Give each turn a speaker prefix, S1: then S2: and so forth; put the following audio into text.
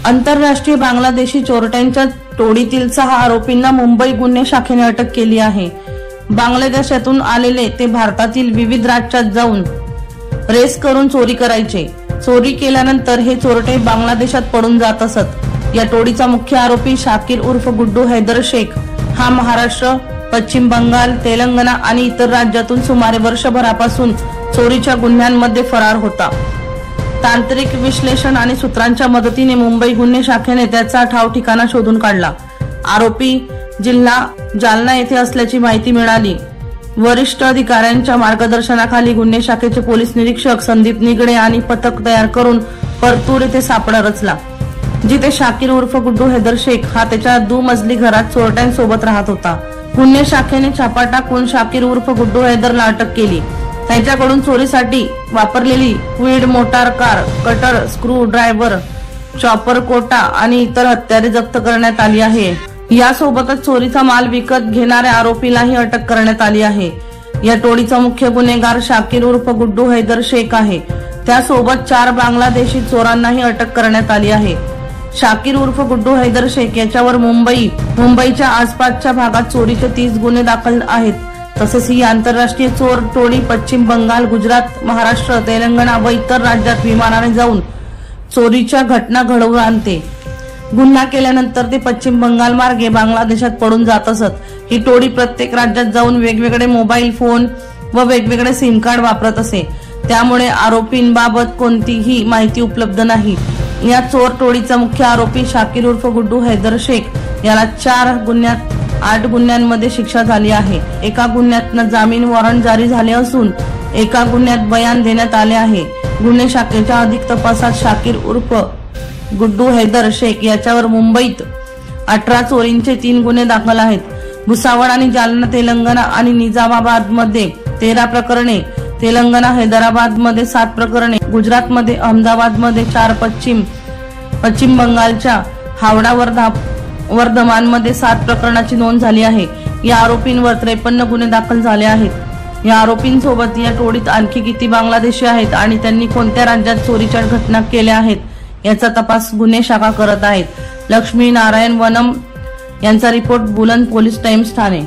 S1: आंतरराष्ट्रीय बांगलादेशी चोरट्यांच्या टोळीतील 6 आरोपींना मुंबई गुन्हे शाखेने अटक केली आहे। बांगलादेशातून आलेले ते भारतातील विविध राज्यात जाऊन रेस करून चोरी करायचे। चोरी केल्यानंतर हे चोरटे बांगलादेशात पडून जात असत। या टोळीचा मुख्य आरोपी शाकिर उर्फ गुड्डू हैदर शेख हा महाराष्ट्र, पश्चिम बंगाल, तेलंगणा आणि इतर राज्यातून सुमारे वर्षभरापासून चोरीच्या गुन्ह्यांमध्ये फरार होता। तांत्रिक विश्लेषण आणि सूत्रांच्या मदतीने मुंबई गुन्हे शाखेने त्याचा ठाव ठिकाणा शोधून काढला। आरोपी जिल्हा जालना येथे असल्याची माहिती मिळाली। वरिष्ठ अधिकाऱ्यांच्या मार्गदर्शनाखाली गुन्हे शाखेचे पोलीस निरीक्षक संदीप निगडे आणि पथक तयार करून परतूर येथे सापळा रचला, जिथे शाकिर उर्फ गुड्डू हैदर शेख हा त्याच्या दुमजली घरात चोरट्यांसोबत राहत होता। गुन्हे शाखेने छापा टाकून शाकिर उर्फ गुड्डू हैदरला अटक केली। त्यांच्याकडून चोरीसाठी वापरलेली Kwid motor car, cutter, screwdriver, chopper, कोटा आणि इतर हत्यारे जप्त करण्यात आली आहे। यासोबतच चोरीचा माल विकत घेणाऱ्या आरोपीलाही अटक करण्यात आली आहे। या टोळीचा मुख्य गुन्हेगार शाकिर उर्फ गुड्डू हैदर शेख आहे। त्यासोबत 4 बांगलादेशी चोरांनाही अटक करण्यात आली आहे। शाकिर उर्फ गुड्डू हैदर शेख याच्यावर मुंबईच्या आसपासच्या भागात चोरीचे 30 गुन्हे दाखल आहेत। तसेच ही आंतरराष्ट्रीय चोर टोळी पश्चिम बंगाल, गुजरात, महाराष्ट्र, तेलंगणा व इतर राज्यात विमानाने जाऊन चोरीच्या घटना घडवून आणते। गुन्हा केल्यानंतर ते पश्चिम बंगाल मार्गे बांगलादेशात पडून जात असत। ही टोळी प्रत्येक राज्यात जाऊन वेगवेगळे मोबाईल फोन व वेगवेगळे सिम कार्ड वापरत असे। त्यामुळे आरोपींबाबत कोणतीही माहिती उपलब्ध नाही। या चोर टोळीचा मुख्य आरोपी शाकिर उर्फ गुड्डू हैदर शेख याला 4 गुन्ह्यात 8 गुन्ह्यांमध्ये शिक्षा झाली आहे। एका गुन्ह्यातनं जामीन वॉरंट जारी झाले असून एका गुन्ह्यात बयान देण्यात आले आहे। गुन्हे शाखेच्या अधिक तपासात शाकिर उर्फ गुड्डू हैदर शेख याच्यावर मुंबईत 18 चोरींचे 3 गुन्हे दाखल आहेत। भुसावळ आणि जालना, तेलंगणा आणि निजामाबाद मध्ये 13 प्रकरणे, तेलंगणा हैदराबाद मध्ये 7 प्रकरणे, गुजरात मध्ये अहमदाबाद मध्ये 4, पश्चिम बंगालच्या हावडा वर्धमान मध्ये 7 प्रकरणाची नोंद झाली आहे। या आरोपींवर 53 गुन्हे दाखल झाले आहेत। या आरोपींसोबत या टोळीत आणखी किती बांगलादेशी आहेत आणि त्यांनी कोणत्या राज्यात चोरीच्या घटना केल्या आहेत याचा तपास गुन्हे शाखा करत आहेत। लक्ष्मी नारायण वनम यांचा रिपोर्ट, बुलंद पोलीस टाइम्स ठाणे।